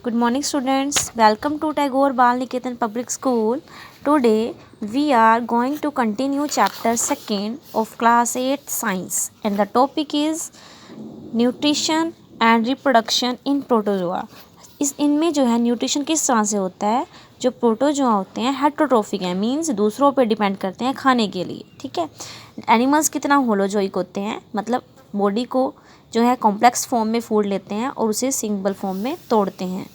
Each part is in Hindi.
Good morning, students. Welcome to Tagore Bal Niketan Public School. Today we are going to continue chapter 2 of class 8 science, and the topic is nutrition and reproduction in protozoa. इनमें जो है न्यूट्रिशन किस तरह से होता है। जो प्रोटोजोआ होते हैं हेटरोट्रोफिक हैं, मीन्स दूसरों पे डिपेंड करते हैं खाने के लिए। ठीक है, एनिमल्स कितना होलोजोइक होते हैं, मतलब बॉडी को जो है कॉम्प्लेक्स फॉर्म में फूड लेते हैं और उसे सिंगल फॉर्म में तोड़ते हैं।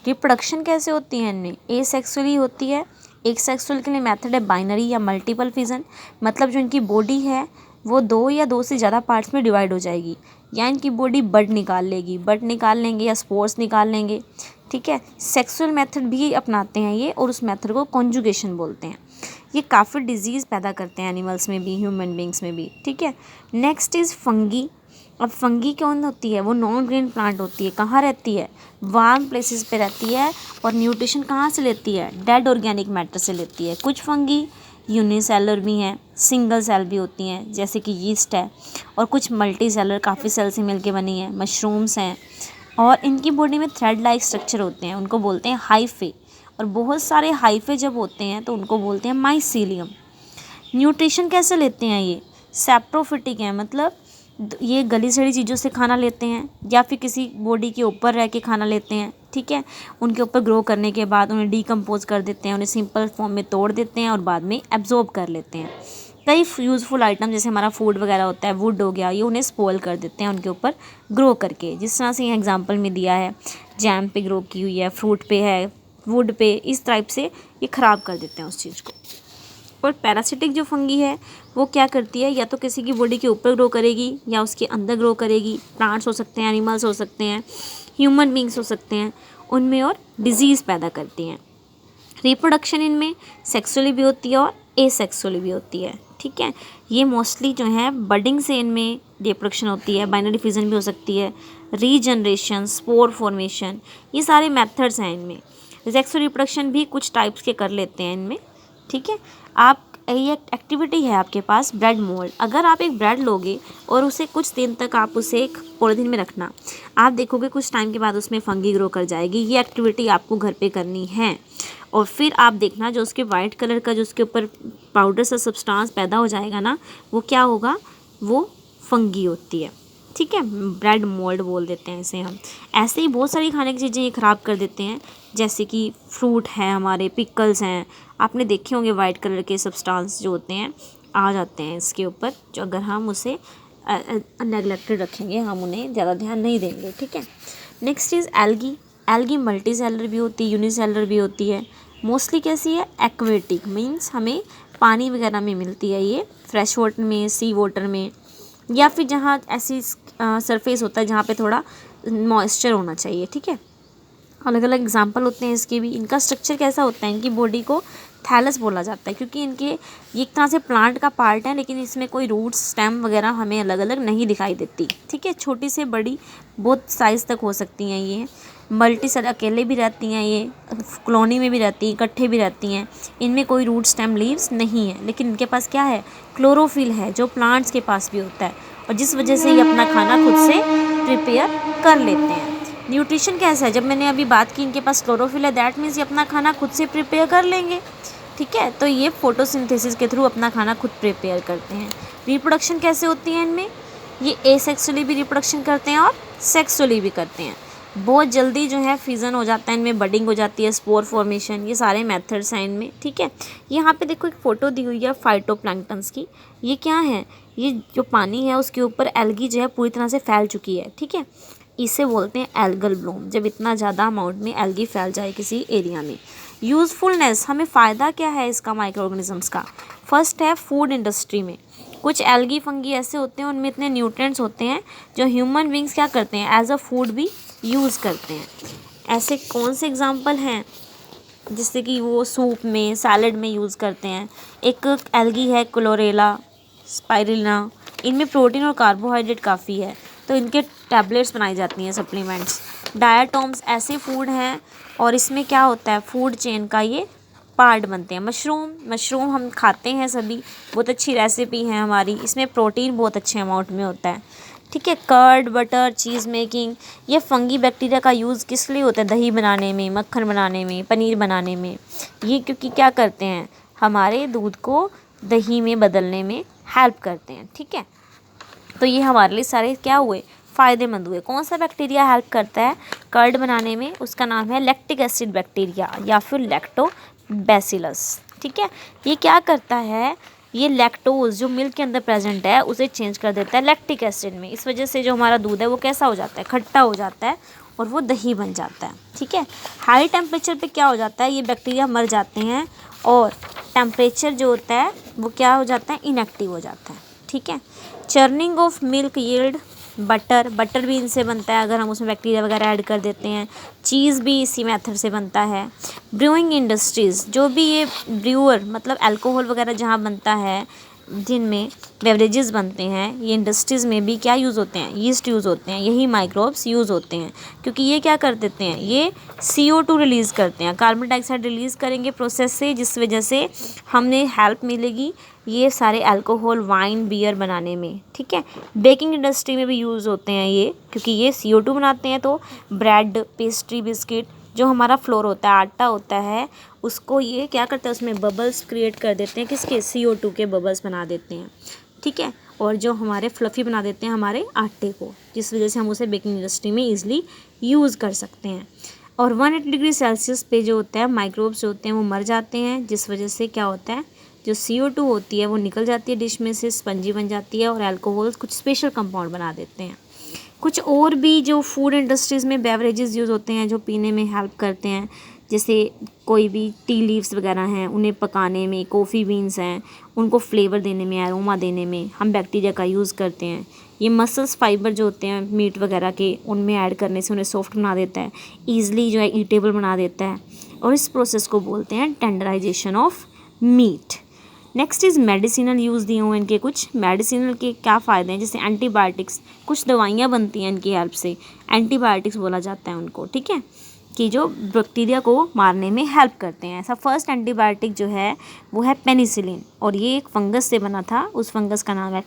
रिप्रोडक्शन कैसे होती है इनमें, ए सेक्सुअली होती है। एक सेक्सुअल के लिए मेथड है बाइनरी या मल्टीपल फिजन, मतलब जो इनकी बॉडी है वो दो या दो से ज़्यादा पार्ट्स में डिवाइड हो जाएगी, या इनकी बॉडी बड निकाल लेंगे या स्पोर्स निकाल लेंगे। ठीक है, सेक्सुअल मेथड भी अपनाते हैं ये, और उस मेथड को कॉन्जुगेशन बोलते हैं। ये काफ़ी डिजीज़ पैदा करते हैं एनिमल्स में भी, ह्यूमन बींग्स में भी। ठीक है, नेक्स्ट इज़ फंगी। अब फंगी कौन होती है, वो नॉन ग्रीन प्लांट होती है। कहाँ रहती है, वार्म प्लेसेस पे रहती है, और न्यूट्रिशन कहाँ से लेती है, डेड ऑर्गेनिक मैटर से लेती है। कुछ फंगी यूनिसेलर भी हैं, सिंगल सेल भी होती हैं, जैसे कि यीस्ट है, और कुछ मल्टी सेलर काफ़ी सेल से मिलके बनी है, मशरूम्स हैं, और इनकी बॉडी में थ्रेड लाइक स्ट्रक्चर होते हैं, उनको बोलते हैं हाइफे। और बहुत सारे हाइफे जब होते हैं तो उनको बोलते हैं माइसीलियम। न्यूट्रिशन कैसे लेते हैं ये, सेप्रोफिटिक हैं, मतलब ये गली सड़ी चीज़ों से खाना लेते हैं, या फिर किसी बॉडी के ऊपर रह के खाना लेते हैं। ठीक है, उनके ऊपर ग्रो करने के बाद उन्हें डीकम्पोज कर देते हैं, उन्हें सिंपल फॉर्म में तोड़ देते हैं और बाद में एब्जॉर्ब कर लेते हैं। कई यूज़फुल आइटम जैसे हमारा फूड वगैरह होता है, वुड हो गया, ये उन्हें स्पॉइल कर देते हैं उनके ऊपर ग्रो करके। जिस तरह से ये एग्जाम्पल में दिया है, जैम पे ग्रो की हुई है, फ्रूट पे है, वुड पे, इस टाइप से ये ख़राब कर देते हैं उस चीज़ को। और पैरासिटिक जो फंगी है वो क्या करती है, या तो किसी की बॉडी के ऊपर ग्रो करेगी या उसके अंदर ग्रो करेगी। प्लांट्स हो सकते हैं, एनिमल्स हो सकते हैं, ह्यूमन बींग्स हो सकते हैं उनमें, और डिजीज़ पैदा करती हैं। रिप्रोडक्शन इनमें सेक्सुअली भी होती है और एसेक्सुअली भी होती है। ठीक है, ये मोस्टली जो है बडिंग से इनमें रिप्रोडक्शन होती है, बाइनरी फिजन भी हो सकती है, रीजनरेशन, स्पोर फॉर्मेशन, ये सारे मेथड्स हैं इनमें। सेक्सुअल रिप्रोडक्शन भी कुछ टाइप्स के कर लेते हैं इनमें। ठीक है, आप ये एक्टिविटी है आपके पास ब्रेड मोल्ड। अगर आप एक ब्रेड लोगे और उसे कुछ दिन तक आप उसे एक पॉलीथीन में रखना, आप देखोगे कुछ टाइम के बाद उसमें फंगी ग्रो कर जाएगी। ये एक्टिविटी आपको घर पे करनी है, और फिर आप देखना जो उसके वाइट कलर का जो उसके ऊपर पाउडर सा सब्सटेंस पैदा हो जाएगा ना, वो क्या होगा, वो फंगी होती है। ठीक है, ब्रेड मोल्ड बोल देते हैं इसे हम। ऐसे ही बहुत सारी खाने की चीज़ें ये ख़राब कर देते हैं, जैसे कि फ्रूट है हमारे, पिकल्स हैं, आपने देखे होंगे वाइट कलर के सब्सटेंस जो होते हैं आ जाते हैं इसके ऊपर, जो अगर हम उसे नेगलेक्टेड रखेंगे, हम उन्हें ज़्यादा ध्यान नहीं देंगे। ठीक है, next is algae. Algae multi cellular भी होती है, यूनिसेलर भी होती है। मोस्टली कैसी है, एक्वेटिक, मीन्स हमें पानी वगैरह में मिलती है ये, फ्रेश वाटर में, सी वाटर में, या फिर जहाँ ऐसी सरफेस होता है जहाँ पे थोड़ा मॉइस्चर होना चाहिए। ठीक है, अलग अलग एग्जाम्पल होते हैं इसके भी। इनका स्ट्रक्चर कैसा होता है, इनकी बॉडी को थैलस बोला जाता है, क्योंकि इनके ये एक तरह से प्लांट का पार्ट है, लेकिन इसमें कोई रूट्स, स्टेम वगैरह हमें अलग अलग नहीं दिखाई देती। ठीक है, छोटी से बड़ी बहुत साइज़ तक हो सकती हैं ये। मल्टी सेल अकेले भी रहती हैं, ये कॉलोनी में भी रहती हैं, इकट्ठे भी रहती हैं। इनमें कोई रूट, स्टेम, लीव्स नहीं है, लेकिन इनके पास क्या है, क्लोरोफिल है, जो प्लांट्स के पास भी होता है, और जिस वजह से ये अपना खाना खुद से प्रिपेयर कर लेते हैं। न्यूट्रिशन कैसा है, जब मैंने अभी बात की इनके पास क्लोरोफिल है, दैट मीन्स ये अपना खाना खुद से प्रिपेयर कर लेंगे। ठीक है, तो ये फोटोसिंथेसिस के थ्रू अपना खाना खुद प्रिपेयर करते हैं। रिप्रोडक्शन कैसे होती है इनमें, ये एसेक्सुअली भी रिप्रोडक्शन करते हैं और सेक्सुअली भी करते हैं। बहुत जल्दी जो है फिजन हो जाता है इनमें, बडिंग हो जाती है, स्पोर फॉर्मेशन, ये सारे मेथड्स हैं इनमें। ठीक है, यहाँ पे देखो एक फ़ोटो दी हुई है फाइटोप्लैंक्टन्स की। ये क्या है, ये जो पानी है उसके ऊपर एल्गी जो है पूरी तरह से फैल चुकी है। ठीक है, इसे बोलते हैं एल्गल ब्लूम, जब इतना ज़्यादा अमाउंट में एल्गी फैल जाए किसी एरिया में। यूज़फुलनेस, हमें फ़ायदा क्या है इसका माइक्रो ऑर्गेनिजम्स का। फर्स्ट है फूड इंडस्ट्री में, कुछ एल्गी फंगी ऐसे होते हैं उनमें इतने न्यूट्रिएंट्स होते हैं जो ह्यूमन बींग्स क्या करते हैं, एज अ फूड भी यूज़ करते हैं। ऐसे कौन से एग्जांपल हैं, जिससे कि वो सूप में, सैलड में यूज़ करते हैं। एक एल्गी है क्लोरेला स्पाइरुलिना, इनमें प्रोटीन और कार्बोहाइड्रेट काफ़ी है, तो इनके टैबलेट्स बनाई जाती हैं, सप्लीमेंट्स। डायटोम्स ऐसे फूड हैं, और इसमें क्या होता है, फूड चेन का ये पार्ट बनते हैं। मशरूम हम खाते हैं सभी, बहुत अच्छी रेसिपी है हमारी, इसमें प्रोटीन बहुत अच्छे अमाउंट में होता है। ठीक है। कर्ड, बटर, चीज़ मेकिंग, ये फंगी बैक्टीरिया का यूज़ किस लिए होता है? दही बनाने में, मक्खन बनाने में, पनीर बनाने में। ये क्योंकि क्या करते हैं, हमारे दूध को दही में बदलने में हेल्प करते हैं। ठीक है, तो ये हमारे लिए सारे क्या हुए, फ़ायदेमंद हुए। कौन सा बैक्टीरिया हेल्प करता है कर्ड बनाने में? उसका नाम है लैक्टिक एसिड बैक्टीरिया या फिर लैक्टोबैसिलस। ठीक है, ये क्या करता है, ये लैक्टोज जो मिल्क के अंदर प्रेजेंट है उसे चेंज कर देता है लैक्टिक एसिड में। इस वजह से जो हमारा दूध है वो कैसा हो जाता है, खट्टा हो जाता है और वो दही बन जाता है। ठीक है, हाई टेम्परेचर पे क्या हो जाता है, ये बैक्टीरिया मर जाते हैं और टेम्परेचर जो होता है वो क्या हो जाता है, इनएक्टिव हो जाता है। ठीक है, churning of milk yield butter भी इनसे बनता है अगर हम उसमें बैक्टीरिया वगैरह ऐड कर देते हैं। चीज़ भी इसी मेथड से बनता है। ब्रूइंग इंडस्ट्रीज़, जो भी ये ब्रूअर मतलब अल्कोहल वगैरह जहाँ बनता है, जिनमें बेवरेजेस बनते हैं, ये इंडस्ट्रीज़ में भी क्या यूज़ होते हैं, यीस्ट यूज़ होते हैं, यही माइक्रोब्स यूज़ होते हैं। क्योंकि ये क्या कर देते हैं, ये CO2 रिलीज़ करते हैं, कार्बन डाइऑक्साइड रिलीज़ करेंगे प्रोसेस से, जिस वजह से हमें हेल्प मिलेगी ये सारे अल्कोहल, वाइन, बियर बनाने में। ठीक है, बेकिंग इंडस्ट्री में भी यूज़ होते हैं ये, क्योंकि ये CO2 बनाते हैं। तो ब्रेड, पेस्ट्री, बिस्किट, जो हमारा फ्लोर होता है, आटा होता है, उसको ये क्या करता है, उसमें बबल्स क्रिएट कर देते हैं, किसके, CO2 के बबल्स बना देते हैं। ठीक है, और जो हमारे फ्लफ़ी बना देते हैं हमारे आटे को, जिस वजह से हम उसे बेकिंग इंडस्ट्री में ईज़िली यूज़ कर सकते हैं। और 180 डिग्री सेल्सियस पे जो होता है माइक्रोब्स जो होते हैं वो मर जाते हैं, जिस वजह से क्या होता है, जो CO2 होती है वो निकल जाती है डिश में से, स्पंजी बन जाती है और अल्कोहल कुछ स्पेशल कंपाउंड बना देते हैं। कुछ और भी जो फूड इंडस्ट्रीज़ में बेवरेजेस यूज़ होते हैं जो पीने में हेल्प करते हैं, जैसे कोई भी टी लीव्स वगैरह हैं उन्हें पकाने में, कॉफ़ी बीन्स हैं उनको फ्लेवर देने में, अरोमा देने में हम बैक्टीरिया का यूज़ करते हैं। ये मसल्स फाइबर जो होते हैं मीट वगैरह के, उनमें ऐड करने से उन्हें सॉफ्ट बना देता है, ईज़िली जो है ईटेबल बना देता है, और इस प्रोसेस को बोलते हैं tenderization of meat. Next is medicinal use दिए हुए इनके। कुछ मेडिसिनल के क्या फ़ायदे हैं, जैसे एंटीबायोटिक्स, कुछ दवाइयाँ बनती हैं इनकी हेल्प से, एंटीबायोटिक्स बोला जाता है उनको। ठीक है, कि जो बैक्टीरिया को मारने में हेल्प करते हैं। ऐसा फर्स्ट एंटीबायोटिक जो है वो है पेनिसिलिन, और ये एक फंगस से बना था, उस फंगस का नाम है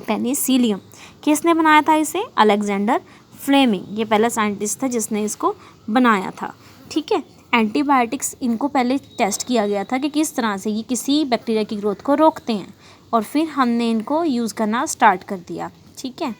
पेनिसिलियम। किसने बनाया था इसे, अलेक्जेंडर फ्लेमिंग, ये पहला साइंटिस्ट था जिसने इसको बनाया था। ठीक है, एंटीबायोटिक्स इनको पहले टेस्ट किया गया था कि किस तरह से ये किसी बैक्टीरिया की ग्रोथ को रोकते हैं, और फिर हमने इनको यूज़ करना स्टार्ट कर दिया। ठीक है,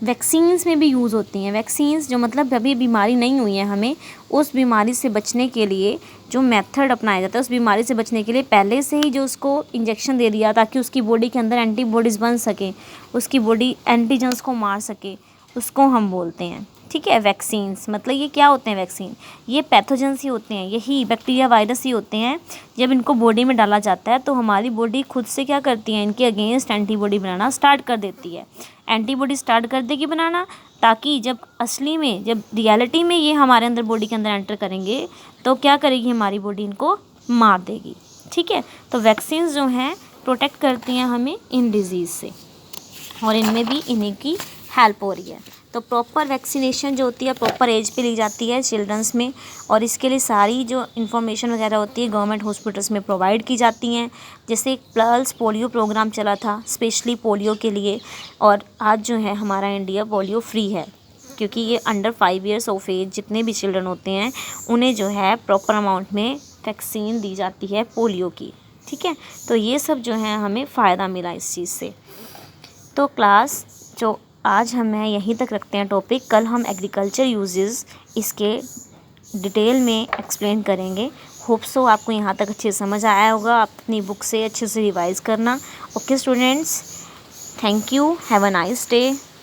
वैक्सीन्स में भी यूज़ होती हैं। वैक्सीन्स जो मतलब अभी बीमारी नहीं हुई है, हमें उस बीमारी से बचने के लिए जो मेथड अपनाया जाता है, उस बीमारी से बचने के लिए पहले से ही जो उसको इंजेक्शन दे दिया ताकि उसकी बॉडी के अंदर एंटीबॉडीज़ बन सके, उसकी बॉडी एंटीजन्स को मार सके, उसको हम बोलते हैं। ठीक है, वैक्सीन्स मतलब ये क्या होते हैं, वैक्सीन ये पैथोजेंस ही होते हैं, यही बैक्टीरिया, वायरस ही होते हैं। जब इनको बॉडी में डाला जाता है तो हमारी बॉडी खुद से क्या करती है, इनके अगेंस्ट एंटीबॉडी बनाना स्टार्ट कर देती है। एंटीबॉडी स्टार्ट कर देगी बनाना, ताकि जब असली में, जब रियलिटी में ये हमारे अंदर बॉडी के अंदर एंटर करेंगे तो क्या करेगी, हमारी बॉडी इनको मार देगी। ठीक है, तो वैक्सीन्स जो हैं प्रोटेक्ट करती हैं हमें इन डिजीज़ से, और इनमें भी इन्हीं की हेल्प हो रही है। तो प्रॉपर वैक्सीनेशन जो होती है प्रॉपर एज पे ली जाती है चिल्ड्रंस में, और इसके लिए सारी जो इन्फॉर्मेशन वगैरह होती है गवर्नमेंट हॉस्पिटल्स में प्रोवाइड की जाती हैं। जैसे एक पल्स पोलियो प्रोग्राम चला था स्पेशली पोलियो के लिए, और आज जो है हमारा इंडिया पोलियो फ्री है, क्योंकि ये अंडर 5 ईयर्स ऑफ एज जितने भी चिल्ड्रन होते हैं उन्हें जो है प्रॉपर अमाउंट में वैक्सीन दी जाती है पोलियो की। ठीक है, तो ये सब जो है हमें फ़ायदा मिला इस चीज़ से। तो क्लास जो आज हम यहीं तक रखते हैं टॉपिक, कल हम एग्रीकल्चर यूजेस इसके डिटेल में एक्सप्लेन करेंगे। होप सो आपको यहाँ तक अच्छे से समझ आया होगा। आप अपनी बुक से अच्छे से रिवाइज़ करना। Okay students, thank you, have a nice day.